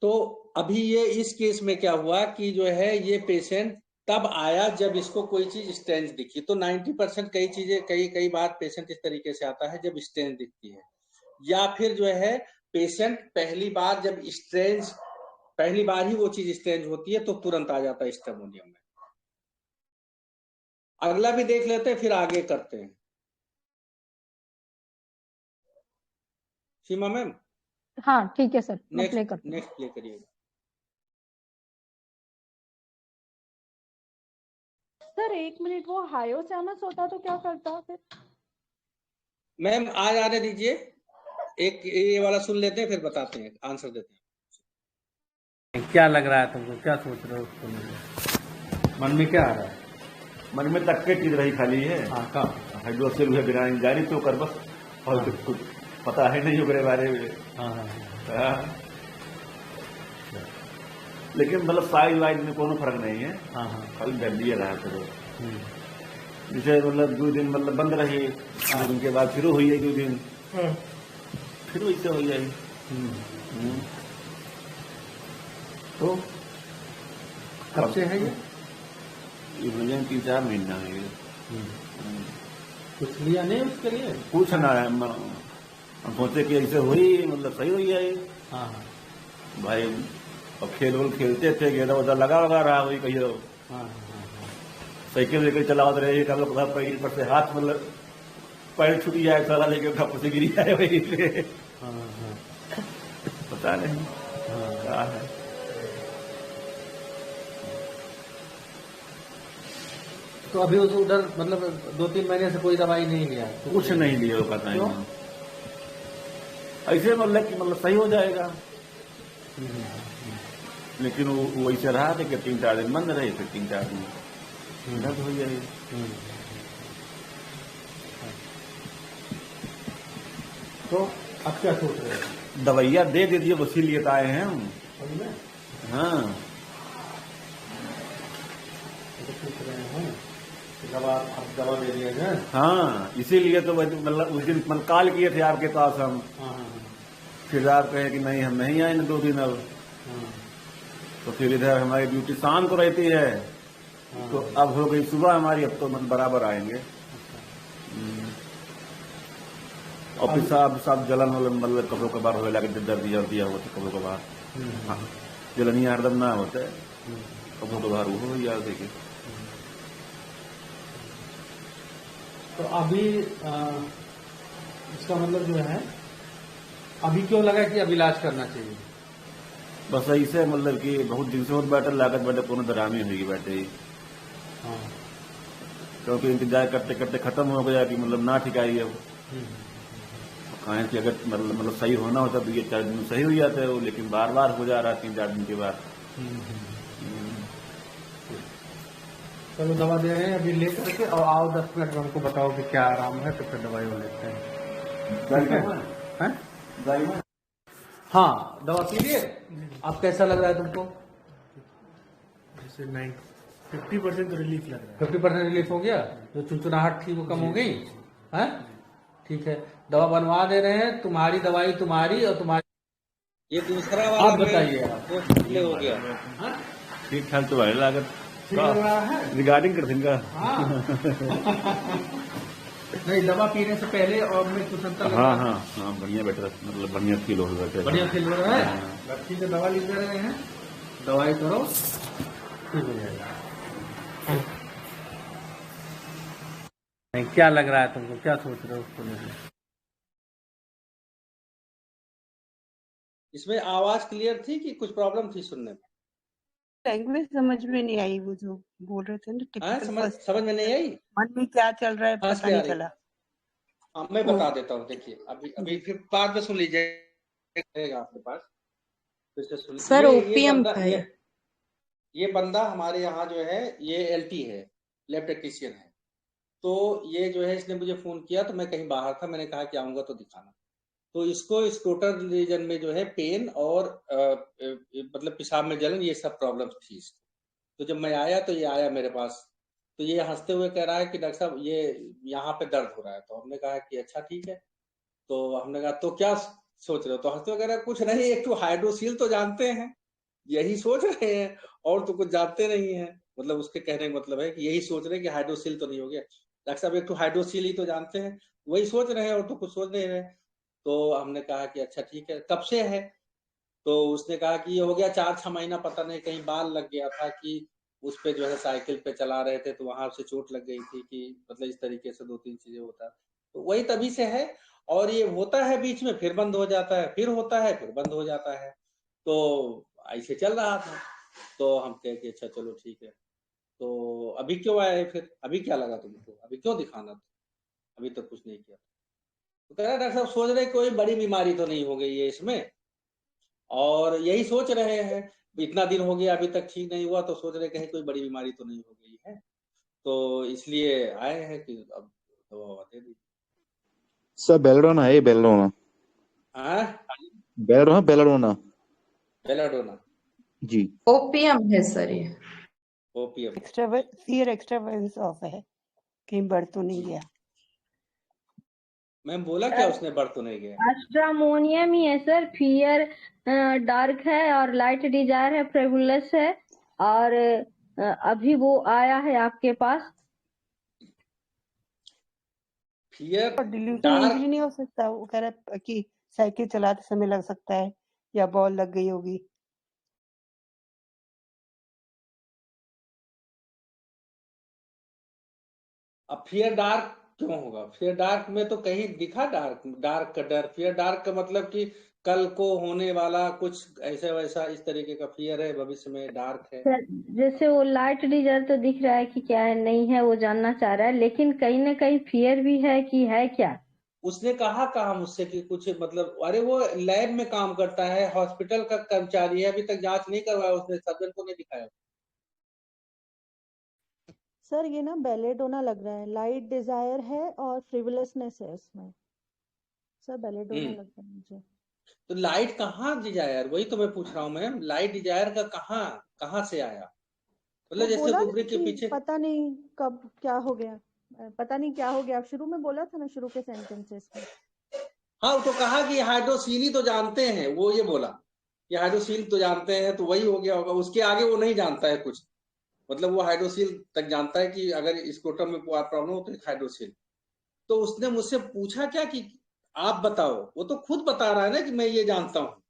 तो अभी ये इस केस में क्या हुआ कि जो है ये पेशेंट तब आया जब इसको कोई चीज स्ट्रेंज दिखी। तो 90% कई चीजें कई बार पेशेंट इस तरीके से आता है जब स्ट्रेंज दिखती है, या फिर जो है पेशेंट पहली बार जब स्ट्रेंज, पहली बार ही वो चीज स्ट्रेंज होती है तो तुरंत आ जाता है स्टेमोनियम में। अगला भी देख लेते हैं फिर आगे करते हैं। सीमा मैम हाँ ठीक है सर, मैं प्ले करती हूँ। नेक्स्ट प्ले करिएगा। सर 1 मिनट, वो हायोसैमस होता तो क्या करता फिर? मैम आज आने दीजिए, एक ये वाला सुन लेते हैं फिर बताते हैं, आंसर देते हैं। क्या लग रहा है तुमको, क्या सोच रहे हो उसको लेकर? मन में क्या आ रहा है? मन में तक के चीज रही खाली है। हाँ कहाँ? हाइड्रोसिल है बिना जारी तो कर बस, और कुछ पता है नहीं ओकरे बारे में। हाँ। लेकिन मतलब साइज वाइज में कोनो फर्क नहीं है। खाली जल्दी रहा करो। जैसे मतलब 2 दिन मतलब बंद रही, 2 दिन के बाद फिर हुई है 2 दिन, फिर वैसे हो जाएगी। तो कब से है ये? ये 3-4 महीना है। कुछ लिया नहीं उसके लिए? कुछ ना है, हम सोचे कि ऐसे हुई मतलब सही हुई है। हाँ भाई अब खेल खेलते थे, गेंदा उदा लगा रहा वही कहिए। साइकिल लेकर चलावत रहे, पैर पर से हाथ मतलब पैर छूट जाए, सारा लेके ऊपर से गिरी जाए वही पे। पता नहीं क्या है। तो अभी उस उधर मतलब 2-3 महीने से कोई दवाई नहीं लिया? कुछ नहीं लिया, पता नहीं ऐसे मतलब सही हो जाएगा। लेकिन वो वैसे रहा था कि 3-4 दिन बंद रहे, फिर 3-4 दिन दर्द हो जाएगी। तो अब क्या सोच रहे हैं? दवाइयाँ दे दीजिए, उसी लिए आए हैं हम। हाँ पूछ रहे हैं दवा दे दिया जाए। हाँ, इसीलिए तो मतलब उस दिन मन कॉल किए थे आपके पास हम। फिर आप कहे कि नहीं हम नहीं आए 2 दिन अब। तो फिर इधर हमारी ड्यूटी शाम को रहती है, तो अब हो गई सुबह हमारी, अब तो मतलब बराबर आएंगे। और फिर साहब जलन वलन मतलब कपड़ों के बाहर होने लगे, दर्द दिया होता कपड़ों के बाहर। हाँ, जलनिया हरदम ना होता है, कपड़ों के बाहर वो हो जाए। देखिए तो अभी इसका मतलब जो है अभी क्यों लगा कि अब इलाज करना चाहिए? बस ऐसे मतलब कि बहुत दिन से बहुत बैठे लागत बैठे कोनो दरामी हुई बैठे ही। क्योंकि इंतजार करते करते खत्म हो गया कि मतलब ना ठीक आई है। कहें कि अगर मतलब सही होना होता तो ये 4 दिन सही हो जाता है वो, लेकिन बार बार हो जा रहा है 3-4 दिन के बाद। चलो दवा दे रहे हैं अभी ले करके, और आओ 10 मिनट में हमको बताओ कि क्या आराम है, तो फिर दवाई वो लेते हैं। हाँ दवा पी लिए? अब कैसा लग रहा है तुमको? जैसे 50% रिलीफ लग रहा है। 50% रिलीफ हो गया? जो चुनचुनाहट थी वो कम हो गई है? ठीक है, दवा बनवा दे रहे हैं, तुम्हारी दवाई तुम्हारी और तुम्हारी। ये दूसरा वाला आप बताइए, आपको हो गया ठीक ठाक तो है लागत लग रहा है रिगार्डिंग कर देंगे। नहीं दवा पीने से पहले और में कुछ अंतर? हाँ बढ़िया बेटर, मतलब बढ़िया फील हो रहा है। बढ़िया फील हो रहा है। ठीक है, दवा लिख दे रहे हैं, दवाई करो ठीक हो जाएगा। क्या लग रहा है तुमको, क्या सोच रहे हो उसको लेकर? इसमें आवाज क्लियर थी कि कुछ प्रॉब्लम थी सुनने में? लैंग्वेज समझ में नहीं आई, वो जो बोल रहे थे ना, समझ में नहीं आई? मन में क्या चल रहा है पता नहीं चला। हाँ मैं बता देता हूँ, देखिए अभी फिर बाद में सुन लीजिए आपके पास, फिर से सुन। सर ओपीएम था ये बंदा हमारे यहाँ जो है ये एलटी है, लैब टेक्नीशियन है। तो ये जो है इसने मुझे फोन किया, तो मैं कहीं बाहर था, मैंने कहा कि आऊंगा तो दिखाना। तो इसको स्क्रोटल रीजन में जो है पेन और मतलब पेशाब में जलन, ये सब प्रॉब्लम थी इसको। तो जब मैं आया तो ये आया मेरे पास, तो ये हंसते हुए कह रहा है कि डॉक्टर साहब ये यहाँ पे दर्द हो रहा है। तो हमने कहा कि अच्छा ठीक है। तो हमने कहा तो क्या सोच रहे हो तो हंसते वगैरह कुछ नहीं, एक तो हाइड्रोसील तो जानते हैं, यही सोच रहे हैं, और तो कुछ जानते नहीं है। मतलब उसके कहने का मतलब है कि यही सोच रहे हैं कि हाइड्रोसील तो नहीं हो गया। डॉक्टर साहब एक तो हाइड्रोसील ही तो जानते हैं, वही सोच रहे हैं, और तो कुछ सोच नहीं रहे। तो हमने कहा कि अच्छा ठीक है, कब से है? तो उसने कहा कि ये हो गया 4-6 महीना, पता नहीं कहीं बाल लग गया था कि उस पे जो है साइकिल पे चला रहे थे तो वहां से चोट लग गई थी, कि मतलब इस तरीके से 2-3 चीजें होता, तो वही तभी से है। और ये होता है बीच में, फिर बंद हो जाता है, फिर होता है, फिर बंद हो जाता है। तो ऐसे चल रहा था। तो हम कहे कि अच्छा चलो ठीक है। तो अभी क्यों आए फिर? अभी क्या लगा तुमको? अभी क्यों दिखाना था? अभी तक कुछ नहीं किया। तो कह रहा डॉक्टर साहब सोच रहे कोई बड़ी बीमारी तो नहीं हो गई है इसमें, और यही सोच रहे हैं। इतना दिन हो गया अभी तक ठीक नहीं हुआ, तो सोच रहे कहीं कोई बड़ी बीमारी तो नहीं हो गई है, तो इसलिए आए हैं कि अब दवा ववा दे दी। सर बेलाडोना है, बेलाडोना। हाँ, बेलाडोना, बेलाडोना बेलाडोना जी। ओपीएम है सर ये। ओपीएम। फियर एक्स्ट्रावेगेंस ऑफ है, कहीं बढ़ तो नहीं गया। मैम बोला क्या उसने? बढ़ तो नहीं गया? एस्ट्रामोनियम ही है सर। फियर डार्क है और लाइट डिजायर है, फ्रेबुलस है, और अभी वो आया है आपके पास। फियर और डिल्यूशन डार्क। इजीली नहीं हो सकता? वो कह रहा है कि साइकिल चलाते समय लग सकता है, या बॉल लग गई होगी। अब फियर डार्क क्यों होगा? फियर डार्क में तो कहीं दिखा डार्क, डार्क का डर। फियर डार्क का मतलब कि कल को होने वाला कुछ ऐसा वैसा, इस तरीके का फियर है, भविष्य में डार्क है। सर जैसे वो लाइट डिजायर तो दिख रहा है कि क्या है, नहीं है, वो जानना चाह रहा है, लेकिन कहीं ना कहीं फियर भी है कि है क्या। उसने कहा मुझसे कि कुछ मतलब, अरे वो लैब में काम करता है, हॉस्पिटल का कर्मचारी है, अभी तक जांच नहीं करवाया उसने, सर्जन को नहीं दिखाया। सर ये ना बेलेडोना लग रहा है, लाइट डिजायर है और फ्रिवलसनेस है इसमें। सर बेलेडोना लग रहा है मुझे। तो लाइट कहाँ डिजायर, वही तो मैं पूछ रहा हूँ मैम, लाइट डिजायर का कहाँ कहाँ से आया? वो मतलब जैसे बोला ना रुब्रिक के कि पीछे। पता नहीं कब क्या हो गया, पता नहीं क्या हो गया, आप शुरू में बोला था ना, शुरू के सेंटेंसेस में। हाँ, तो कहा कि हाइड्रोसील तो जानते हैं, वो ये बोला कि हाइड्रोसील तो जानते हैं, तो वही हो गया होगा, उसके आगे वो नहीं जानता है कुछ। मतलब वो हाइड्रोसील तक जानता है कि अगर स्क्रोटम में प्रॉब्लम हो तो एक हाइड्रोसील। तो उसने मुझसे पूछा क्या कि आप बताओ, वो तो खुद बता रहा है ना कि मैं ये जानता हूँ।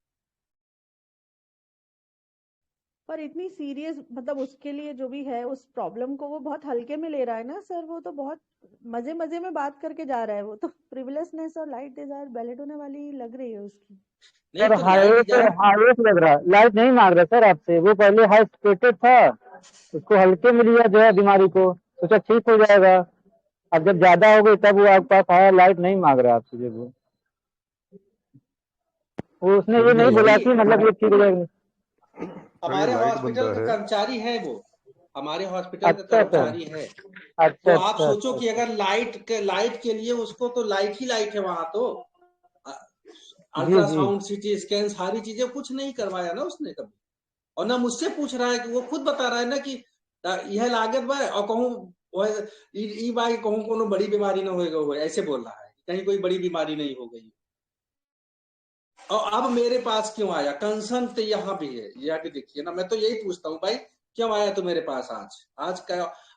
पर इतनी सीरियस, मतलब उसके लिए जो भी है, उस प्रॉब्लम को वो बहुत हल्के में ले रहा है ना सर। वो तो बहुत मजे मजे में बात करके जा रहा है। वो तो फ्रिवलसनेस और लाइट डिजायर बेलेडोना वाली लग रही है उसकी। नहीं सर तो लाइट हाईवे पे डिजायर। हाईवे पे लग रहा है, लाइट नहीं मांग रहा सर आपसे। वो पहले हाई स्टेटेड था, उसको हल्के में लिया जो है बीमारी को, सोचा ठीक हो जाएगा। अब जब ज्यादा हो गई तब वो आपके पास आया, लाइट नहीं मांग रहा आपसे। जब वो उसने ये नहीं बोला नहीं, कि मतलब ये ठीक हो जाएगा। हमारे लाइट हॉस्पिटल बंदा का है। कर्मचारी है वो, हमारे हॉस्पिटल का अच्छा सर, कर्मचारी है। तो अच्छा आप अच्छा सोचो अच्छा कि अगर लाइट के लिए उसको तो लाइट ही लाइट है वहां तो। जी जी। अल्ट्रासाउंड, सीटी स्कैन, सारी चीजें कुछ नहीं करवाया ना उसने कभी। और ना मुझसे पूछ रहा है, कि वो खुद बता रहा है ना कि यह लागत बा, और कहूँ ई बाई कहूँ कोनो बड़ी बीमारी ना होएगा, वो ऐसे बोल रहा है, कहीं कोई बड़ी बीमारी नहीं हो गई। और अब मेरे पास क्यों आया? कंसर्न तो यहाँ भी है, यह भी देखिए ना। मैं तो यही पूछता हूँ भाई, क्यों आया तो मेरे पास आज?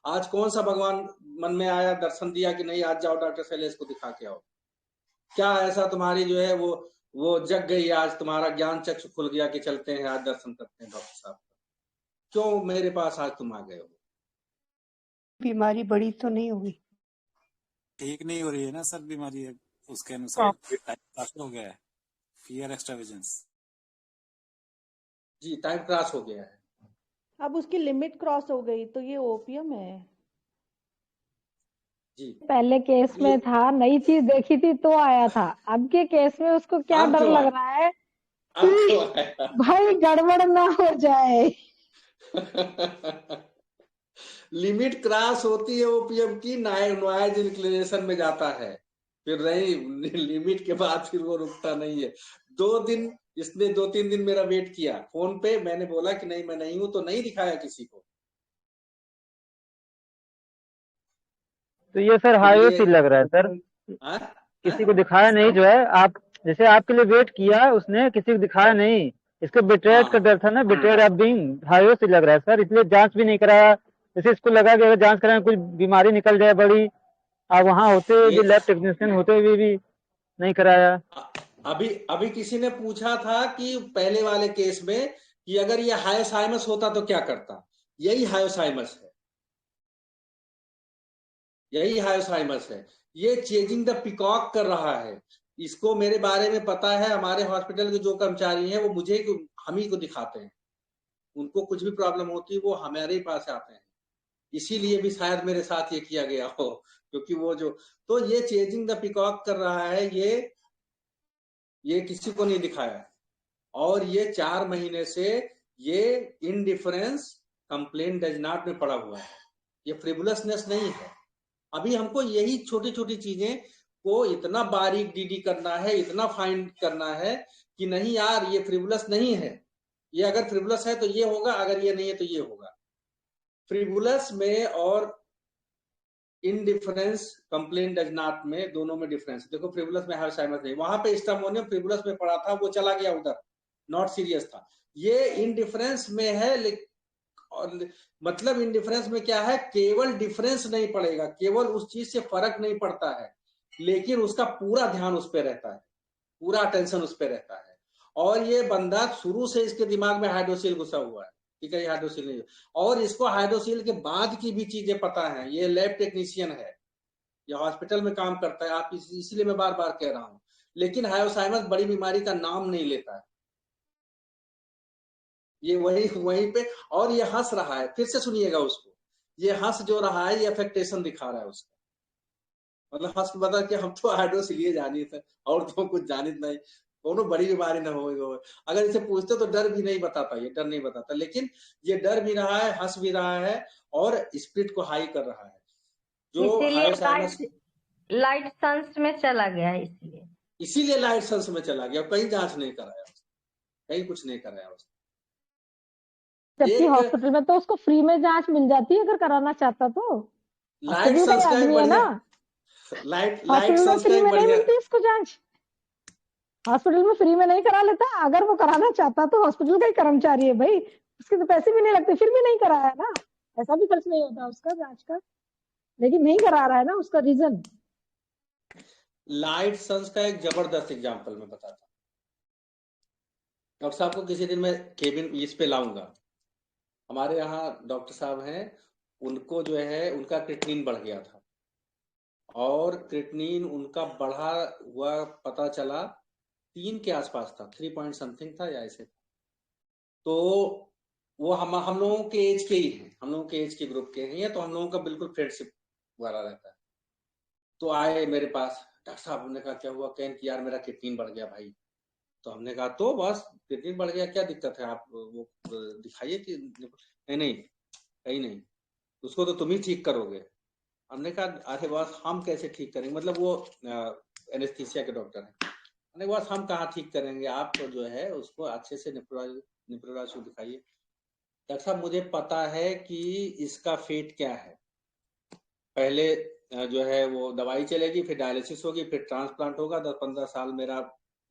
आज कौन सा भगवान मन में आया, दर्शन दिया कि नहीं आज जाओ डॉक्टर शैलेश को दिखा के आओ? क्या ऐसा तुम्हारी जो है वो जग गई आज, तुम्हारा ज्ञान चक्षु खुल गया कि चलते हैं आज दर्शन करते हैं डॉक्टर साहब? क्यों मेरे पास आज तुम आ गए हो? बीमारी बड़ी तो नहीं होगी? ठीक नहीं हो रही है ना सर बीमारी है, उसके अनुसार टाइप हो गया है, फियर एक्स्ट्रावेजेंस। जी, टाइम क्रॉस हो गया है। अब उसकी लिमिट क्रॉस हो गई तो ये ओपीएम है जी। पहले केस में था, नई चीज देखी थी तो आया था। अब के केस में उसको क्या अब डर क्यों लग आया? रहा है अब क्यों कि आया? भाई गड़बड़ ना हो जाए। लिमिट क्रॉस होती है ओपीएम की, नॉइज इंक्लिनेशन में जाता है, फिर नहीं लिमिट के बाद फिर वो रुकता नहीं है। 2 दिन इसने 2-3 दिन मेरा वेट किया फोन पे, मैंने बोला कि नहीं मैं नहीं हूं, तो नहीं दिखाया किसी को। तो ये सर फिर हाईवे ये पे लग रहा है सर, हाँ किसी को दिखाया नहीं जो है आप। जैसे आपके लिए वेट किया उसने, किसी को दिखाया नहीं, इसको बेट्रेड का हाँ डर था ना, बेट्रेड ऑफ बीइंग हायो से लग रहा है सर, इसलिए जांच भी नहीं कराया। जैसे इसको लगा कि अगर जांच कराएं कुछ बीमारी निकल जाए बड़ी, आप वहाँ होते हुए भी, ये लैब टेक्नीशियन होते हुए भी नहीं कराया। अभी अभी किसी ने पूछा था कि पहले वाले केस में कि अगर ये हायोसाइमस होता तो क्या करता। यही हायोसाइमस है, यही हायोसाइमस है। ये चेजिंग द पिकॉक कर रहा है। इसको मेरे बारे में पता है, हमारे हॉस्पिटल के जो कर्मचारी हैं वो मुझे हम ही को दिखाते हैं। उनको कुछ भी प्रॉब्लम होती है वो हमारे ही पास आते हैं। इसीलिए भी शायद मेरे साथ ये किया गया हो, क्योंकि वो जो, तो ये चेजिंग द पिकॉक कर रहा है, ये किसी को नहीं दिखाया। और ये 4 महीने से ये इनडिफरेंस कंप्लेन डज नॉट में पड़ा हुआ है। ये फ्रिवुलसनेस नहीं है। अभी हमको यही छोटी छोटी चीजें को इतना बारीक डीडी करना है, इतना फाइंड करना है कि नहीं यार ये फ्रिवुलस नहीं है। ये अगर फ्रिवुलस है तो ये होगा, अगर ये नहीं है तो ये होगा। फ्रिवुलस में और इनडिफरेंस कंप्लेन डज नॉट में दोनों में डिफरेंस देखो। फ्रिवुलस में हायोसाइमस नहीं, वहां पे स्टामोनियम फ्रिवुलस में पड़ा था, वो चला गया उधर, नॉट सीरियस था। ये इनडिफरेंस में है। और मतलब इनडिफरेंस में क्या है, केवल डिफरेंस नहीं पड़ेगा, केवल उस चीज से फर्क नहीं पड़ता है, लेकिन उसका पूरा ध्यान उस पर रहता है, पूरा अटेंशन उस पर रहता है। और ये बंदा शुरू से इसके दिमाग में हाइड्रोसिल घुसा हुआ है, ठीक है, ये हाइड्रोसिल नहीं है। और इसको हाइड्रोसिल के बाद की भी चीजें पता है। ये लैब टेक्नीशियन है, ये हॉस्पिटल में काम करता है, आप इसलिए मैं बार बार कह रहा हूं। लेकिन हायोसाइमस बड़ी बीमारी का नाम नहीं लेता है। ये वहीं पे, और ये हंस रहा है, फिर से सुनिएगा उसको। ये हंस जो रहा है, ये अफेक्टेशन दिखा रहा है उसका, मतलब हंस बता कि हम तो हाइड्रोसिलिए जानी थे और तो कुछ जानित नहीं, कोनो बड़ी बीमारी ना हो। अगर इसे पूछते तो डर भी नहीं बताता, ये डर नहीं बताता, लेकिन ये डर भी रहा है, हंस भी रहा है, और स्पिरिट को हाई कर रहा है। जो इसीलिए हायोसाइनस, लाइट सन्स में चला गया, इसीलिए लाइट सेंस में चला गया, कहीं जांच नहीं कराया, कहीं कुछ नहीं कराया उसने। जबकि हॉस्पिटल में तो उसको फ्री में जांच मिल जाती है अगर कराना चाहता तो। लाइट हॉस्पिटल सेंस का का एक आदमी है बढ़िया, ना, लाइट हॉस्पिटल में सेंस का फ्री एक में नहीं बढ़िया, मिलती इसको जांच, हॉस्पिटल में फ्री में नहीं करा लेता। अगर वो कराना चाहता तो, हॉस्पिटल का ही कर्मचारी है भाई, उसके तो पैसे भी नहीं लगते, फिर भी नहीं कराया ना, ऐसा भी खर्च नहीं होता उसका जांच का, लेकिन नहीं करा रहा है ना, उसका रीजन। लाइट सेंस का एक जबरदस्त एग्जांपल मैं बताता हूँ। डॉक्टर साहब को किसी दिन मैं केबिन इस पे लाऊंगा। हमारे यहाँ डॉक्टर साहब हैं, उनको जो है उनका क्रिएटिनिन बढ़ गया था, और क्रिएटिनिन उनका बढ़ा हुआ पता चला 3 के आसपास था, 3 पॉइंट समथिंग था या ऐसे। तो वो हम लोगों के एज के ही हैं, हम लोगों के एज के ग्रुप के हैं, तो हम लोगों का बिल्कुल फ्रेंडशिप वाला रहता है। तो आए मेरे पास, डॉक्टर साहब, हमने कहा क्या हुआ, कहें कि यार मेरा क्रिएटिनिन बढ़ गया भाई। तो हमने कहा तो बस क्रिएटिनिन बढ़ गया, क्या दिक्कत है, आप वो दिखाइए कि नहीं नहीं कहीं नहीं, उसको तो तुम ही ठीक करोगे। हमने कहा अरे बस हम कैसे ठीक करेंगे, मतलब वो एनेस्थीसिया के डॉक्टर हैं। हमने बस हम कहाँ ठीक करेंगे, आप तो जो है उसको अच्छे से निप्रोलॉजिस्ट को दिखाइए। डॉक्टर साहब मुझे पता है कि इसका फेट क्या है, पहले जो है वो दवाई चलेगी, फिर डायलिसिस होगी, फिर ट्रांसप्लांट होगा, 10-15 साल मेरा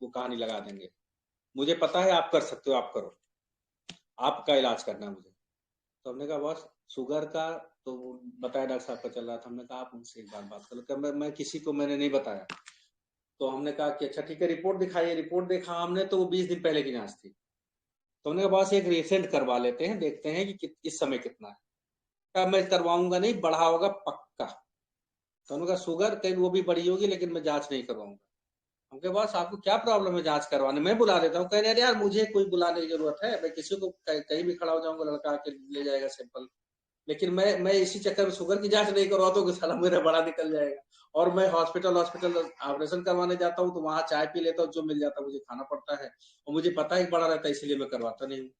वो कहानी लगा देंगे। मुझे पता है आप कर सकते हो, आप करो, आपका इलाज करना है मुझे। तो हमने कहा बस शुगर का तो बताया डॉक्टर साहब का चल रहा था। हमने कहा आप उनसे एक बात करो, मैं किसी को मैंने नहीं बताया। तो हमने कहा कि अच्छा ठीक है, रिपोर्ट दिखाइए। रिपोर्ट देखा हमने तो वो 20 दिन पहले की जांच थी। तो हमने कहा बस एक रिसेंट करवा लेते हैं, देखते हैं कि इस समय कितना है। कहा मैं करवाऊंगा नहीं, बढ़ा होगा पक्का। तो हमने कहा शुगर कहीं वो भी बढ़ी होगी, लेकिन मैं जांच नहीं करवाऊंगा। हमके पास आपको क्या प्रॉब्लम है जांच करवाने, मैं बुला देता हूँ। कह रहे यार मुझे कोई बुलाने की जरूरत है, मैं किसी को कहीं भी खड़ा हो जाऊंगा, लड़का आके ले जाएगा सैंपल। लेकिन मैं इसी चक्कर में शुगर की जांच नहीं करवाता हूँ कि साला मेरा बड़ा निकल जाएगा। और मैं हॉस्पिटल ऑपरेशन करवाने जाता हूँ तो वहां चाय पी लेता हूँ, जो मिल जाता है मुझे खाना पड़ता है, और मुझे पता है बड़ा रहता है, इसलिए मैं करवाता नहीं हूँ।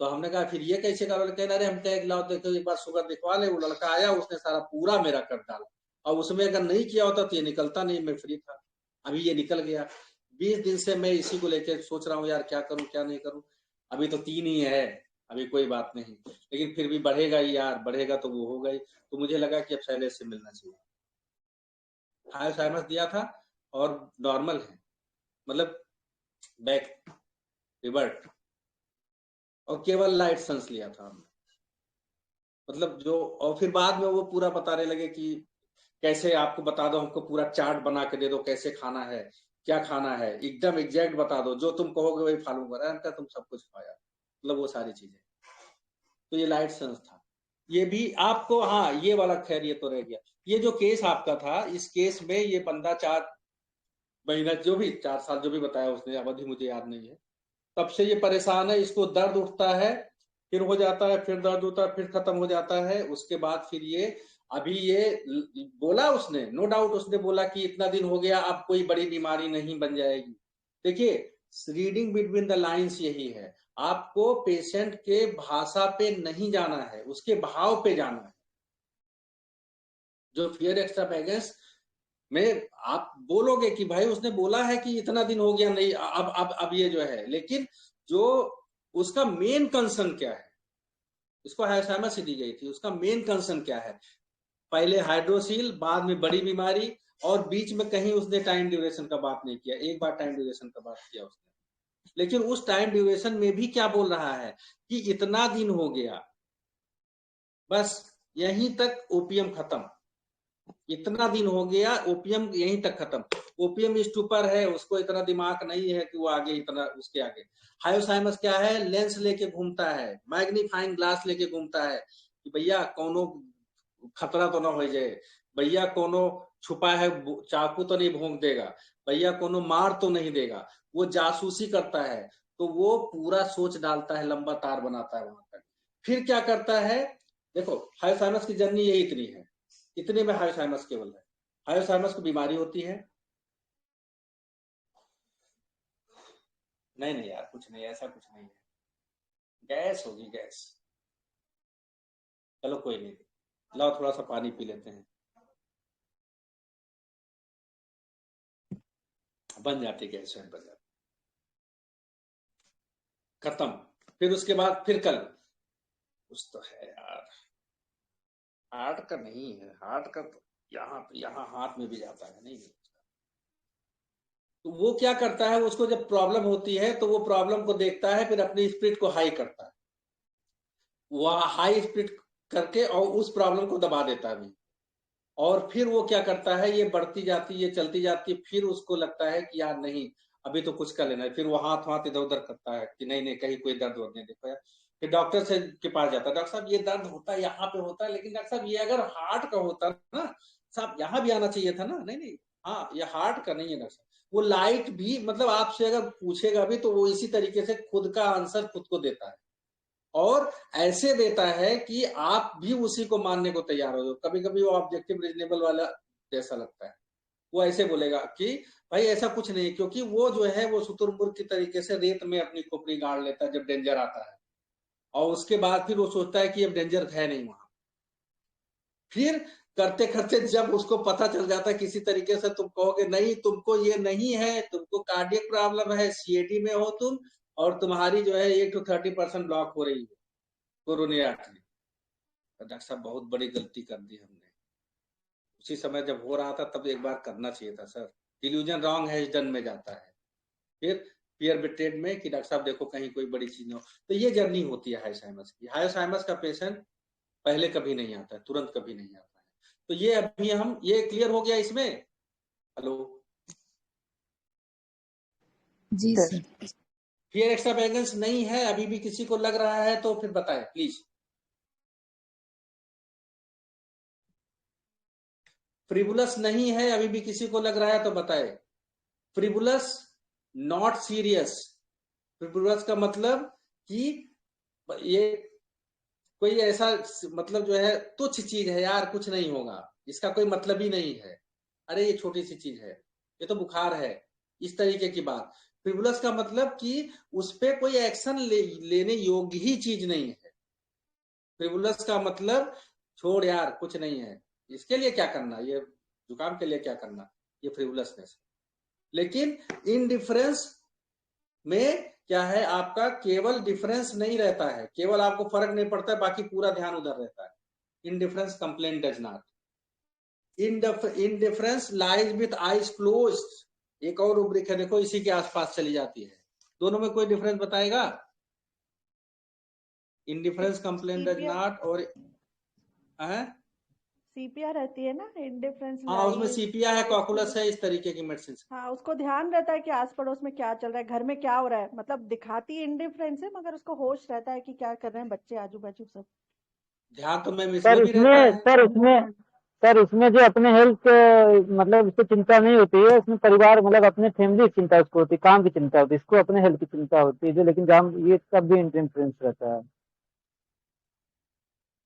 तो हमने कहा फिर ये कैसे करो, कहना अरे हम कह लाओ देखो एक बार शुगर दिखवा ले। वो लड़का आया, उसने सारा पूरा मेरा कर डाला, और उसमें अगर नहीं किया होता तो ये निकलता नहीं, मैं फ्री था। अभी ये निकल गया। 20 दिन से मैं इसी को लेकर सोच रहा हूँ यार क्या करूं क्या नहीं करूं। अभी तो 3 ही है, अभी कोई बात नहीं, लेकिन फिर भी बढ़ेगा ही यार, बढ़ेगा तो वो होगा ही। तो मुझे लगा कि अब शैलेश से मिलना चाहिए। हायोसाइनस दिया था और नॉर्मल है, मतलब बैक रिवर्ट, और केवल लाइट सेंस लिया था हमने। मतलब जो, और फिर बाद में वो पूरा बताने लगे कि कैसे आपको बता दो, हमको पूरा चार्ट बना के दे दो, कैसे खाना है, क्या खाना है, एकदम एग्जैक्ट बता दो, जो तुम कहोगे वही फॉलो करा। उनका तुम सब कुछ खाया, मतलब वो सारी चीजें। तो ये लाइट सेंस था। ये भी आपको, हाँ ये वाला खैर ये तो रह गया। ये जो केस आपका था, इस केस में ये बंदा 4 महीना जो भी 4 साल जो भी बताया उसने, अवधि मुझे याद नहीं है, तब से ये परेशान है। इसको दर्द उठता है, फिर हो जाता है, फिर दर्द होता है, फिर खत्म हो जाता है। उसके बाद फिर ये अभी ये बोला उसने, नो डाउट उसने बोला कि इतना दिन हो गया, अब कोई बड़ी बीमारी नहीं बन जाएगी। देखिए, रीडिंग बिटवीन द लाइंस यही है, आपको पेशेंट के भाषा पे नहीं जाना है, उसके भाव पे जाना है। जो फियर एक्स्ट्रावेगेंस में आप बोलोगे कि भाई उसने बोला है कि इतना दिन हो गया, नहीं अब ये जो है, लेकिन जो उसका मेन कंसर्न क्या है, इसको हाइपोथैलेमस दी गई थी, उसका मेन कंसर्न क्या है, पहले हाइड्रोसील, बाद में बड़ी बीमारी, और बीच में कहीं उसने टाइम ड्यूरेशन का बात नहीं किया। एक बार टाइम ड्यूरेशन का बात किया उसने, लेकिन उस टाइम ड्यूरेशन में भी क्या बोल रहा है कि इतना दिन हो गया, बस यहीं तक ओपीएम खत्म, इतना दिन हो गया ओपीएम यहीं तक खत्म। ओपीएम स्टूपर है, उसको इतना दिमाग नहीं है कि वो आगे इतना उसके आगे। हाइपोथैलेमस क्या है, लेंस लेके घूमता है, मैग्नीफाइंग ग्लास लेके घूमता है कि भैया कोनो खतरा तो ना हो जाए, भैया कोनो छुपा है चाकू तो नहीं भोंक देगा, भैया कोनो मार तो नहीं देगा। वो जासूसी करता है, तो वो पूरा सोच डालता है, लंबा तार बनाता है वहां तक। फिर क्या करता है, देखो हाइपोथैलेमस की जर्नी यही इतनी है, इतने में हाइपोथैलेमस केवल है। हाइपोथैलेमस को बीमारी होती है, नहीं नहीं यार कुछ नहीं, ऐसा कुछ नहीं है, गैस होगी गैस। चलो कोई नहीं, लाओ थोड़ा सा पानी पी लेते हैं, बन जाती गैस, स्वयं बन जाती, खत्म। फिर उसके बाद फिर कल कुछ तो है यार, हार्ट का नहीं है, हार्ट का तो यहाँ हाथ में भी जाता है, नहीं तो वो क्या करता है, उसको जब प्रॉब्लम होती है तो वो प्रॉब्लम को देखता है, फिर अपनी स्पिरिट को हाई करता है, वह हाई स्पिरिट करके और उस प्रॉब्लम को दबा देता है। और फिर वो क्या करता है, ये बढ़ती जाती है, ये चलती जाती है, फिर उसको लगता है कि यार नहीं अभी तो कुछ कर लेना है। फिर वो हाथ इधर उधर करता है कि नहीं नहीं कहीं कोई दर्द नहीं, देखो यार। फिर डॉक्टर से के पास जाता है, डॉक्टर साहब ये दर्द होता है, यहाँ पे होता है, लेकिन डॉक्टर साहब ये अगर हार्ट का होता ना साहब, यहाँ भी आना चाहिए था ना। नहीं नहीं, हाँ ये हार्ट का नहीं है डॉक्टर साहब। वो लाइट भी, मतलब आपसे अगर पूछेगा भी तो वो इसी तरीके से खुद का आंसर खुद को देता है, और ऐसे देता है कि आप भी उसी को मानने को तैयार हो जाओ। कभी कभी वो ऑब्जेक्टिव रीजनेबल वाला जैसा लगता है, वो ऐसे बोलेगा कि भाई ऐसा कुछ नहीं, क्योंकि वो जो है वो शुतुरमुर्ग की तरीके से रेत में अपनी खोपड़ी गाड़ लेता है जब डेंजर आता है, और उसके बाद फिर वो सोचता है कि अब डेंजर है नहीं वहां। फिर करते करते जब उसको पता चल जाता है किसी तरीके से, तुम कहोगे नहीं तुमको ये नहीं है, तुमको कार्डियक प्रॉब्लम है, सीएडी में हो तुम, और तुम्हारी जो है 8 to 30% ब्लॉक हो रही है कोरोनरी आर्टरी। डॉक्टर साहब बहुत बड़ी गलती कर दी हमने, उसी समय जब हो रहा था तब एक बार करना चाहिए था sir. Delusion wrong has done में जाता है, फिर फियर बिट्रेड में कि डॉक्टर साहब देखो कहीं कोई बड़ी चीज ना हो। तो ये जर्नी होती है हाइपोथैलेमस की। हाइपोथैलेमस का पेशेंट पहले कभी नहीं आता है, तुरंत कभी नहीं आता है। तो ये अभी हम, ये क्लियर हो गया इसमें। हेलो जी सर। फियर एक्स्ट्रावेगेंस नहीं है, अभी भी किसी को लग रहा है तो फिर बताएं प्लीज। फ्रिवुलस नहीं है, अभी भी किसी को लग रहा है तो बताए। फ्रिवुलस नॉट सीरियस, फ्रिवुलस का मतलब कि ये कोई ऐसा मतलब जो है तुच्छ चीज है यार, कुछ नहीं होगा, इसका कोई मतलब ही नहीं है, अरे ये छोटी सी चीज है, ये तो बुखार है, इस तरीके की बात। फ्रिवुलस का मतलब कि उस पर कोई एक्शन लेने योग्य ही चीज नहीं है। फ्रिवुलस का मतलब छोड़ यार कुछ नहीं है, इसके लिए क्या करना, ये जुकाम के लिए क्या करना, ये फ्रिवुलसनेस। लेकिन इनडिफरेंस में क्या है, आपका केवल डिफरेंस नहीं रहता है, केवल आपको फर्क नहीं पड़ता है, बाकी पूरा ध्यान उधर रहता है। Indifference complain does not. Indifference lies with eyes closed, एक और रूब्रिक है, देखो इसी के आसपास चली जाती है। दोनों में कोई डिफरेंस बताएगा? इंडिफरेंस कंप्लेंट डज नॉट और सीपीआर रहती है ना, इंडिफरेंस हाँ, उसमें सीपीआर है, कॉकुलस है, इस तरीके की मेडिसिन। हाँ, उसको ध्यान रहता है कि आस पड़ोस में क्या चल रहा है, घर में क्या हो रहा है, मतलब दिखाती इंडिफरेंस है मगर उसको होश रहता है कि क्या कर रहे हैं बच्चे आजू बाजू सब। ध्यान तो मैम सर इसमें भी रहता है। सर इसमें जो अपने हेल्थ मतलब इसको चिंता नहीं होती है, इसमें परिवार मतलब अपने फैमिली की चिंता उसको होती है, काम की चिंता होती है, इसको अपने हेल्थ की चिंता होती है जो, लेकिन जहाँ ये सब भी इंडिफरेंस रहता है,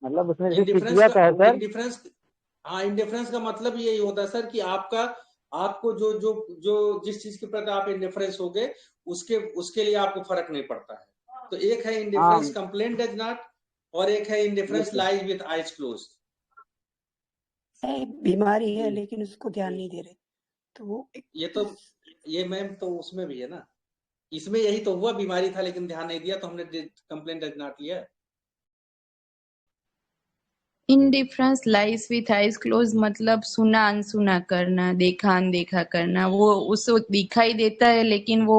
मतलब उसमें जैसे इंडिफरेंस सीपीआर का है सर। इंडिफरेंस का मतलब यही होता है सर कि आपको जो जिस चीज के प्रति आप इंडिफरेंस हो गए उसके लिए आपको फर्क नहीं पड़ता है। तो एक है इंडिफरेंस कंप्लेंट डज नॉट और एक है indifference lies with eyes close. बीमारी है लेकिन उसको ध्यान नहीं दे रहे, तो वो ये मैम तो उसमें भी है ना, इसमें यही तो हुआ, बीमारी था लेकिन ध्यान नहीं दिया तो हमने कंप्लेंट डज नॉट लिया। Indifference lies with eyes close मतलब सुना अनसुना करना, देखा अनदेखा करना। वो उसको दिखाई देता है लेकिन वो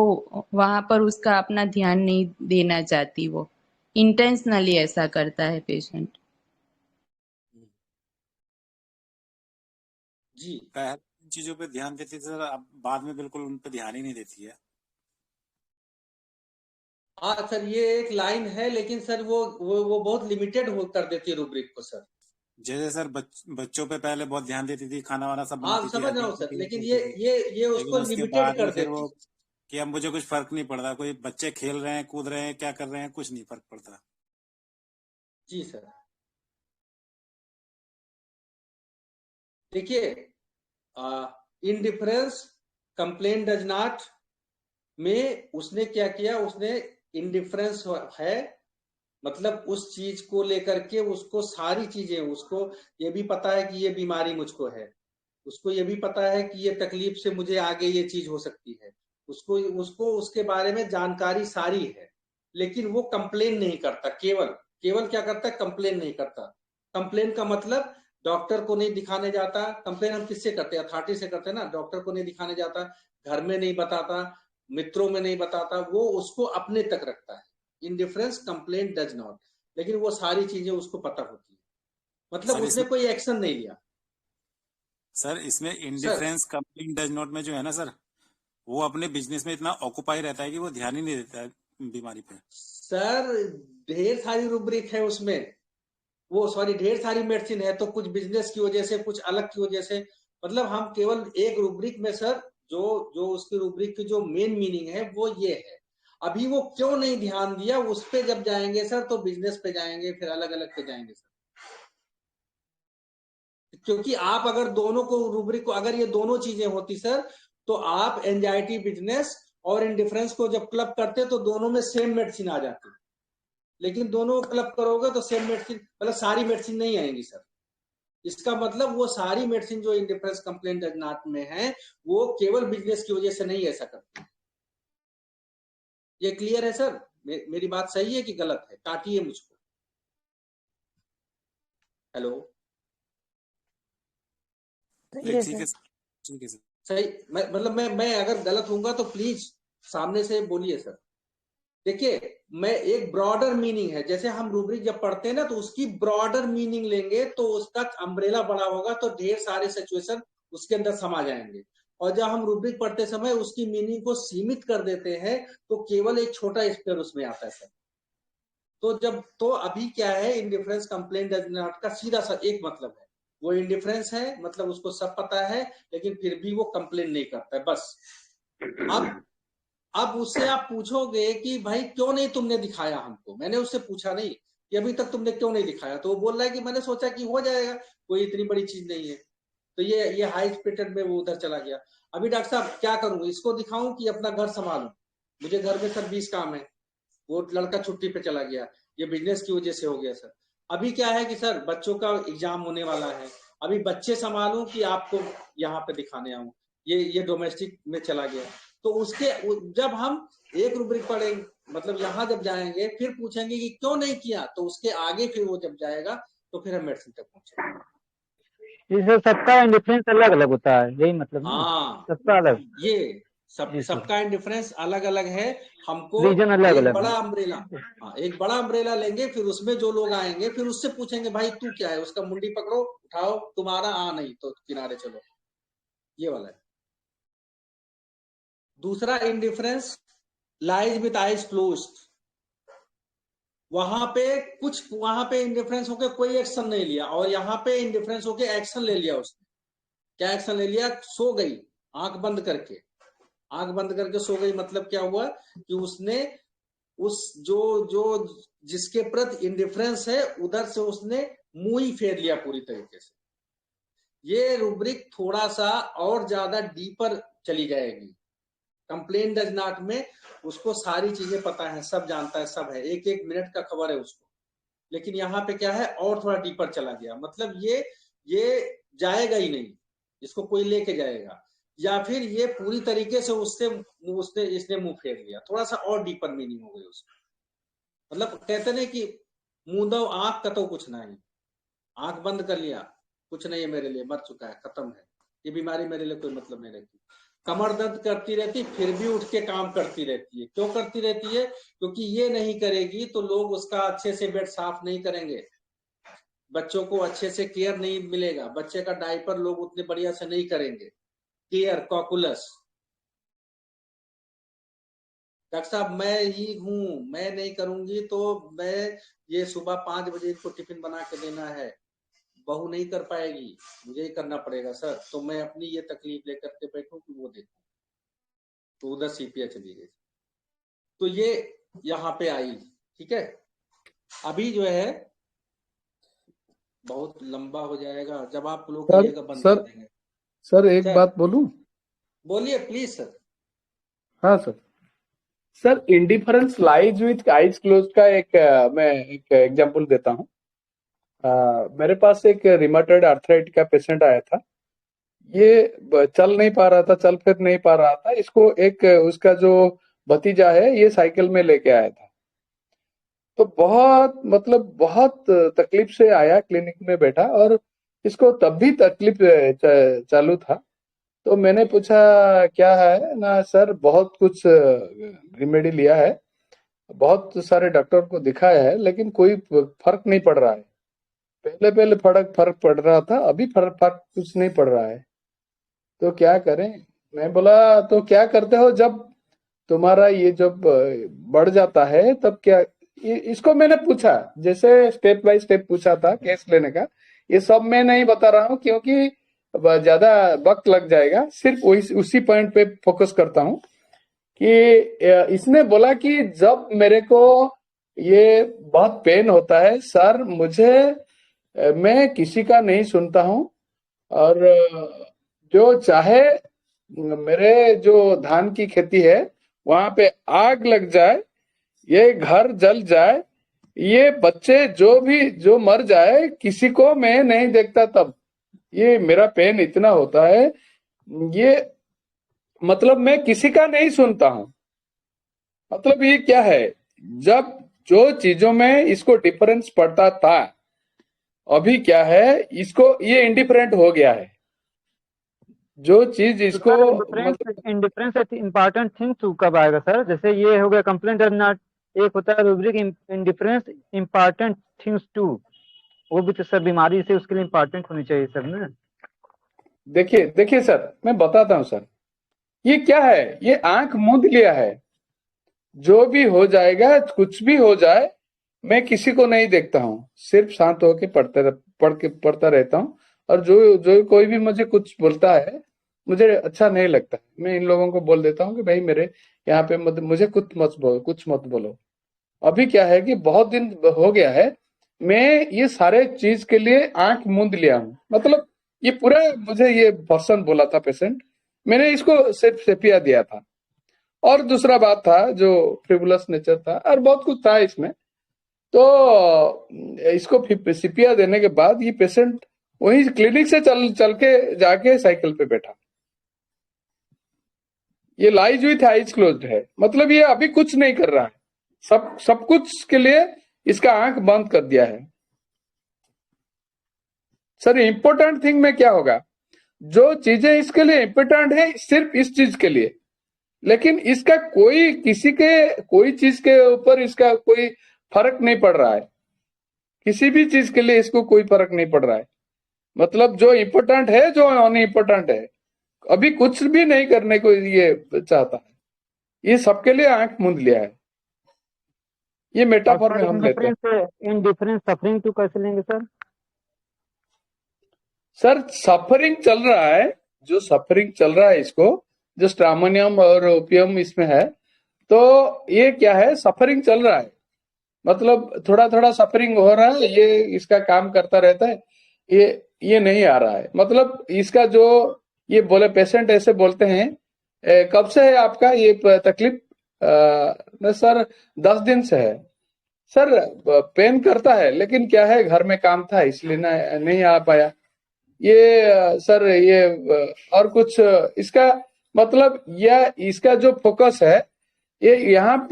वहां पर उसका अपना ध्यान नहीं देना चाहती, वो इंटेंशनली ऐसा करता है पेशेंट। जी, पहले चीजों पे ध्यान देती थी सर, अब बाद में बिल्कुल उन पे ध्यान ही नहीं देती है। हाँ सर, ये एक लाइन है लेकिन सर वो बहुत लिमिटेड कर देती है रूब्रिक को सर। जैसे सर बच्चों पे पहले बहुत ध्यान देती थी, खाना वाना सब बनाती थी, समझ रहा हूँ सर, लेकिन ये उसको उसके लिमिटेड बाद कर में फिर देती वो कि अब मुझे कुछ फर्क नहीं पड़ता, कोई बच्चे खेल रहे हैं, कूद रहे हैं, क्या कर रहे हैं, कुछ नहीं फर्क पड़ता। जी सर, देखिए इंडिफरेंस कंप्लेंट डज नॉट में उसने क्या किया, उसने इंडिफरेंस है मतलब उस चीज को लेकर के उसको सारी चीजें, उसको ये भी पता है कि ये बीमारी मुझको है, उसको ये भी पता है कि ये तकलीफ से मुझे आगे ये चीज हो सकती है, उसको उसके बारे में जानकारी सारी है, लेकिन वो कंप्लेन नहीं करता। केवल क्या करता है, कंप्लेन नहीं करता। कंप्लेन का मतलब डॉक्टर को नहीं दिखाने जाता। कंप्लेन हम किससे करते हैं? अथॉरिटी से करते हैं ना। डॉक्टर को नहीं दिखाने जाता, घर में नहीं बताता, मित्रों में नहीं बताता, वो उसको अपने तक रखता है। इंडिफरेंस कंप्लेंट डज नॉट, लेकिन वो सारी चीजें उसको पता होती है, मतलब उसने कोई एक्शन नहीं लिया। सर इसमें इंडिफरेंस कंप्लेंट डज नॉट में जो है ना सर, वो अपने बिजनेस में इतना ऑक्यूपाई रहता है कि वो ध्यान ही नहीं देता है बीमारी पे। सर ढेर सारी रूब्रिक है उसमें, वो सॉरी ढेर सारी मेडिसिन है, तो कुछ बिजनेस की वजह से, कुछ अलग की वजह से, मतलब हम केवल एक रूब्रिक में सर जो उसकी रूब्रिक की जो मेन मीनिंग है वो ये है। अभी वो क्यों नहीं ध्यान दिया उस पे जब जाएंगे सर तो बिजनेस पे जाएंगे, फिर अलग अलग पे जाएंगे सर। क्योंकि आप अगर दोनों को रूब्रिक को, अगर ये दोनों चीजें होती सर, तो आप एंजाइटी बिजनेस और इंडिफरेंस को जब क्लब करते तो दोनों में सेम मेडिसिन आ जाती, लेकिन दोनों क्लब करोगे तो सेम मेडिसिन मतलब सारी मेडिसिन नहीं आएंगी सर। इसका मतलब वो सारी मेडिसिन जो इंडिफरेंस कंप्लेंट डज नॉट में है वो केवल बिजनेस की वजह से नहीं ऐसा करती। ये क्लियर है सर? मेरी बात सही है कि गलत है? काटिए मुझको। हेलो, ठीक है सर। सही, मतलब मैं अगर गलत हूँगा तो प्लीज सामने से बोलिए सर। देखिए, मैं एक ब्रॉडर मीनिंग है, जैसे हम रूब्रिक जब पढ़ते हैं ना तो उसकी ब्रॉडर मीनिंग लेंगे तो उसका अम्ब्रेला बड़ा होगा तो ढेर सारे सिचुएशन उसके अंदर समा जाएंगे, और जब हम रूब्रिक पढ़ते समय उसकी मीनिंग को सीमित कर देते हैं तो केवल एक छोटा स्क्वायर उसमें आता है सर। तो अभी क्या है, इंडिफरेंस कंप्लेंट डज नॉट का सीधा सा एक मतलब है, वो इंडिफरेंस है मतलब उसको सब पता है लेकिन फिर भी वो कंप्लेन नहीं करता है, बस। अब उससे आप पूछोगे कि भाई क्यों नहीं तुमने दिखाया हमको, मैंने उससे पूछा नहीं कि अभी तक तुमने क्यों नहीं दिखाया, तो वो बोल रहा है कि मैंने सोचा कि हो जाएगा, कोई इतनी बड़ी चीज नहीं है। तो ये हाई स्पीडेड में वो उधर चला गया। अभी डॉक्टर साहब क्या करूं, इसको दिखाऊं कि अपना घर संभालूं? मुझे घर में सर 20 काम है, वो लड़का छुट्टी पे चला गया, ये बिजनेस की वजह से हो गया सर। अभी क्या है कि सर बच्चों का एग्जाम होने वाला है, अभी बच्चे संभालूं कि आपको यहाँ पे दिखाने आऊं, ये डोमेस्टिक में चला गया। तो उसके जब हम एक रूब्रिक पढ़ेंगे, मतलब यहाँ जब जाएंगे फिर पूछेंगे कि क्यों नहीं किया, तो उसके आगे फिर वो जब जाएगा तो फिर हम मेडिसिन तक पहुंचेंगे। जैसे सबका इंडिफरेंस अलग अलग होता है, यही मतलब ना, हाँ, सबका अलग। ये जी सर, सबका इंडिफरेंस अलग अलग है। हमको रीजन अलग एक अलग बड़ा है। अम्ब्रेला, हाँ एक बड़ा अम्ब्रेला लेंगे, फिर उसमें जो लोग आएंगे फिर उससे पूछेंगे भाई तू क्या है, उसका मुंडी पकड़ो उठाओ, तुम्हारा नहीं तो किनारे चलो, ये वाला है। दूसरा indifference lies with eyes closed. वहां पे इंडिफरेंस होके कोई एक्शन नहीं लिया, और यहाँ पे इंडिफरेंस होके एक्शन ले लिया उसने। क्या एक्शन ले लिया? सो गई आंख बंद करके, आंख बंद करके सो गई। मतलब क्या हुआ कि उसने उस जो जो जिसके प्रति इंडिफरेंस है उधर से उसने मुंह ही फेर लिया पूरी तरीके से। ये रूब्रिक थोड़ा सा और ज्यादा डीपर चली जाएगी। कंप्लेन डज नॉट में उसको सारी चीजें पता है, सब जानता है, सब है, एक एक मिनट का खबर है उसको। लेकिन यहाँ पे क्या है, और थोड़ा डीपर चला गया। मतलब ये जाएगा ही नहीं, इसको कोई लेके जाएगा, या फिर ये पूरी तरीके से उसने इसने मुंह फेर लिया। थोड़ा सा और डीपर मीनिंग हो गई उसको। मतलब कहते नहीं कि मुंह दो आंख कतो कुछ नहीं, आंख बंद कर लिया, कुछ नहीं है मेरे लिए, मर चुका है, खत्म है, ये बीमारी मेरे लिए कोई मतलब नहीं रहती। कमर दर्द करती रहती फिर भी उठ के काम करती रहती है। क्यों करती रहती है? क्योंकि ये नहीं करेगी तो लोग उसका अच्छे से बेड साफ नहीं करेंगे, बच्चों को अच्छे से केयर नहीं मिलेगा, बच्चे का डायपर लोग उतने बढ़िया से नहीं करेंगे, केयर कॉकुलस। डॉक्टर साहब मैं ही हूँ, मैं नहीं करूंगी तो मैं ये सुबह 5 बजे इनको टिफिन बना के देना है, बहू नहीं कर पाएगी, मुझे ही करना पड़ेगा सर। तो मैं अपनी ये तकलीफ लेकर के बैठूं कि वो देखूं, तो उधर सीपीआई चली गई। तो ये यहाँ पे आई, ठीक है। अभी जो है बहुत लंबा हो जाएगा, जब आप लोग सर कहिएगा बंद सर कर देंगे। सर एक सर बात बोलूं? बोलिए प्लीज सर। हाँ sir. Sir indifference lies with eyes close का मैं एक एग्जांपल देता हूँ। मेरे पास एक रिमेटॉइड आर्थराइट का पेशेंट आया था। ये चल नहीं पा रहा था, चल फिर नहीं पा रहा था। इसको एक उसका जो भतीजा है ये साइकिल में लेके आया था। तो बहुत तकलीफ से आया, क्लिनिक में बैठा, और इसको तब भी तकलीफ चालू था। तो मैंने पूछा क्या है ना सर, बहुत कुछ रिमेडी लिया है, बहुत सारे डॉक्टर को दिखाया है, लेकिन कोई फर्क नहीं पड़ रहा है। पहले फर्क पड़ रहा था, अभी फर्क कुछ नहीं पड़ रहा है, तो क्या करें? मैं बोला तो क्या करते हो जब तुम्हारा ये जब बढ़ जाता है तब क्या? इसको मैंने पूछा, जैसे स्टेप बाय स्टेप पूछा था केस लेने का। ये सब मैं नहीं बता रहा हूँ क्योंकि ज्यादा वक्त लग जाएगा, सिर्फ उसी पॉइंट पे फोकस करता हूँ कि इसने बोला कि जब मेरे को ये बहुत पेन होता है सर, मैं किसी का नहीं सुनता हूँ, और जो चाहे मेरे जो धान की खेती है वहां पे आग लग जाए, ये घर जल जाए, ये बच्चे जो मर जाए, किसी को मैं नहीं देखता, तब ये मेरा पेन इतना होता है, ये मतलब मैं किसी का नहीं सुनता हूं। मतलब ये क्या है, जब जो चीजों में इसको डिफरेंस पड़ता था, अभी क्या है, इसको ये इंडिफरेंट हो गया है। जो चीज इसको इंडिफरेंस इम्पोर्टेंट थिंग टू कब आएगा सर? जैसे ये हो गया कंप्लेंट डज नॉट, एक होता है rubric indifference important things to, वो भी तो सर बीमारी से उसके लिए इम्पोर्टेंट होनी चाहिए सर ना। देखिए सर, मैं बताता हूँ सर, ये क्या है, ये आंख मूंद लिया है। जो भी हो जाएगा, कुछ भी हो जाए, मैं किसी को नहीं देखता हूँ, सिर्फ शांत होके पढ़ता रहता हूँ। और जो कोई भी मुझे कुछ बोलता है, मुझे अच्छा नहीं लगता, मैं इन लोगों को बोल देता हूँ कि भाई मेरे यहाँ पे मुझे कुछ मत बोलो। अभी क्या है कि बहुत दिन हो गया है, मैं ये सारे चीज के लिए आंख मूंद लिया हूँ। मतलब ये पूरा मुझे ये पर्सन बोला था पेशेंट, मैंने इसको सिर्फ सेपिया दिया था, और दूसरा बात था जो फ्रिवुलस नेचर था, और बहुत कुछ था इसमें। तो इसको सीपिया देने के बाद ये पेशेंट वही क्लिनिक से चल के जाके साइकिल पे बैठा। ये लाइज विथ आइज क्लोज्ड है, मतलब ये अभी कुछ नहीं कर रहा है, सब कुछ के लिए इसका आंख बंद कर दिया है। सर इम्पोर्टेंट थिंग में क्या होगा, जो चीजें इसके लिए इम्पोर्टेंट है सिर्फ इस चीज के लिए, लेकिन इसका कोई चीज के ऊपर इसका कोई फर्क नहीं पड़ रहा है, किसी भी चीज के लिए इसको कोई फर्क नहीं पड़ रहा है। मतलब जो इम्पोर्टेंट है, जो नॉन इम्पोर्टेंट है, अभी कुछ भी नहीं करने को ये चाहता है, ये सबके लिए आंख मूंद लिया है। ये मेटाफोर में हम लेते हैं। इंडिफरेंस सफरिंग टू कैसे लेंगे सर? सर सफरिंग चल रहा है, जो सफरिंग चल रहा है इसको, जो स्ट्रामोनियम और ओपियम इसमें है, तो ये क्या है, सफरिंग चल रहा है, मतलब थोड़ा थोड़ा सफरिंग हो रहा है, ये इसका काम करता रहता है, ये नहीं आ रहा है। मतलब इसका जो ये बोले पेशेंट ऐसे बोलते हैं, कब से है आपका ये तकलीफ? सर 10 दिन से है सर, पेन करता है, लेकिन क्या है घर में काम था इसलिए नहीं आ पाया। ये सर ये और कुछ इसका मतलब, यह इसका जो फोकस है, ये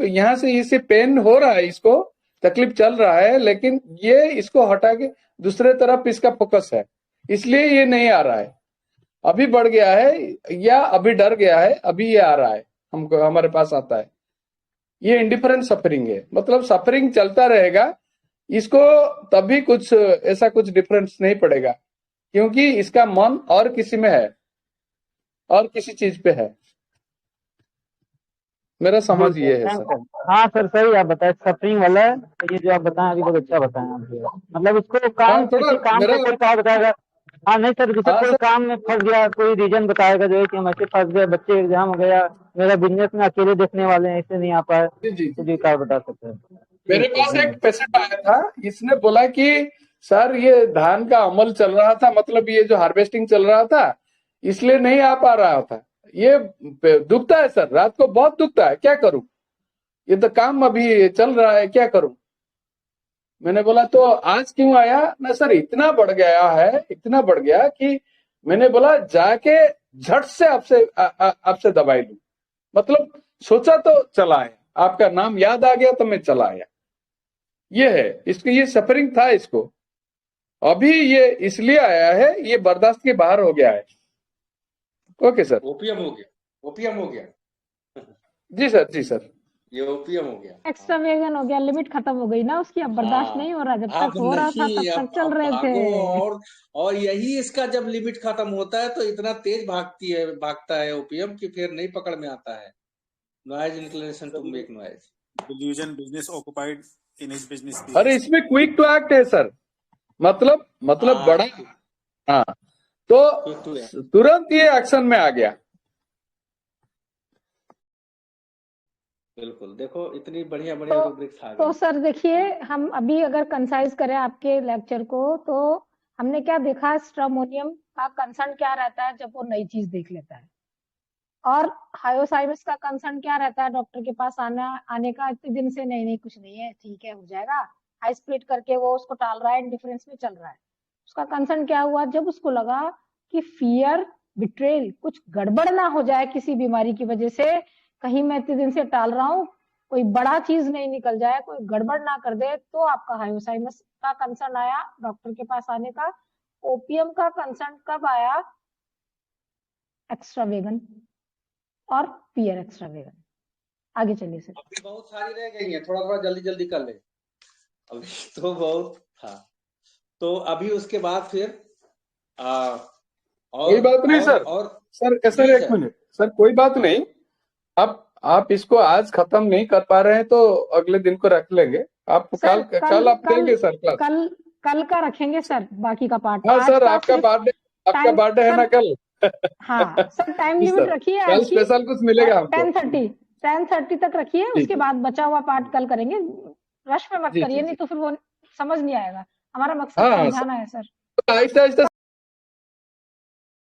यहाँ से इसे पेन हो रहा है, इसको तकलीफ चल रहा है, लेकिन ये इसको हटा के दूसरे तरफ इसका फोकस है, इसलिए ये नहीं आ रहा है। अभी बढ़ गया है या अभी डर गया है, अभी ये आ रहा है, हमको हमारे पास आता है। ये इंडिफरेंट सफरिंग है, मतलब सफरिंग चलता रहेगा, इसको तभी कुछ ऐसा कुछ डिफरेंस नहीं पड़ेगा, क्योंकि इसका मन और किसी में है, और किसी चीज पे है। मेरा समझ ये है सर। हाँ सर सही आप बताए, सफरिंग वाला ये जो आप बताएं अभी बहुत अच्छा बताएं आप। मतलब इसको काम किसी काम में कोई क्या बताएगा? हाँ नहीं सर, जैसे कोई काम में फंस गया, कोई रीजन बताएगा जो है कि हम ऐसे फंस गए, बच्चे एग्जाम हो गया, मेरा बिजनेस में अकेले देखने वाले हैं, इससे नहीं आ पाए, तो जी क्या बता सकते हैं? मेरे पास एक पेशेंट आया था, इसने बोला कि सर ये धान का अमल चल रहा था, मतलब ये जो हार्वेस्टिंग चल रहा था, इसलिए नहीं आ पा रहा था, ये दुखता है सर, रात को बहुत दुखता है, क्या करूं, ये तो काम अभी चल रहा है, क्या करूं? मैंने बोला तो आज क्यों आया ना सर? इतना बढ़ गया है, इतना बढ़ गया कि मैंने बोला जाके झट से आपसे दवाई लूं। मतलब सोचा तो चला आया, आपका नाम याद आ गया तो मैं चला आया। ये है इसको, ये सफरिंग था इसको, अभी ये इसलिए आया है, ये बर्दाश्त के बाहर हो गया है। Okay sir. ओपीएम हो गया, ओपीएम हो गया। जी सर, जी सर, ये ओपीएम हो गया, एक्स्ट्रा वेगन हो गया, लिमिट खत्म हो गई ना उसकी, अब बर्दाश्त नहीं हो रहा, जब तक हो रहा था तब तक चल रहे थे। और यही इसका जब लिमिट खत्म होता है तो इतना तेज भागता है ओपीएम कि फिर नहीं पकड़ में आता है। Noise inclination to make noise, delusion, business occupied in his business. अरे इसमें क्विक टू एक्ट है सर, मतलब बड़ा, हाँ, तो तुरंत ये एक्शन में आ गया। बिल्कुल, देखो इतनी बढ़िया रूब्रिक्स आ गई। तो सर देखिए, हम अभी अगर कंसाइज करें आपके लेक्चर को, तो हमने क्या देखा, स्ट्रामोनियम का कंसर्न क्या रहता है जब वो नई चीज देख लेता है, और हायोसाइमस का कंसर्न क्या रहता है डॉक्टर के पास आने का, इतने दिन से नहीं कुछ नहीं है, ठीक है हो जाएगा, हाई स्प्लिट करके वो उसको टाल रहा है, इंडिफरेंस में चल रहा है। उसका कंसर्न क्या हुआ, जब उसको लगा कि फियर, बिट्रेल, कुछ गड़बड़ ना हो जाए किसी बीमारी की वजह से, कहीं मैं इतने दिन से टाल रहा हूँ, कोई बड़ा चीज नहीं निकल जाए, कोई गड़बड़ ना कर दे, तो आपका हायोसाइमस का कंसर्न आया डॉक्टर के पास आने का। ओपीएम का कंसर्न कब आया? एक्स्ट्रा वेगन और पियर एक्स्ट्रा वेगन। आगे चलिए सर। अभी बहुत सारी रह गई हैं, थोड़ा जल्दी कर ले, अभी तो बहुत था। तो अभी उसके बाद फिर कोई बात नहीं सर, सर एक मिनट सर, कोई बात नहीं, आप इसको आज खत्म नहीं कर पा रहे हैं तो अगले दिन को रख लेंगे, आप कल आप देंगे सर क्लास? कल का रखेंगे सर, बाकी का पार्ट। हाँ सर, आपका बर्थडे है ना कल? हाँ सर, टाइम लिमिट रखिए, कल स्पेशल कुछ मिलेगा हमको। 10:30 तक रखिए, उसके बाद बचा हुआ पार्ट कल करेंगे, रश में मत करिए, नहीं तो फिर वो समझ नहीं आएगा, हमारा मकसद समझाना है सर। आहिस्ता आहिस्ता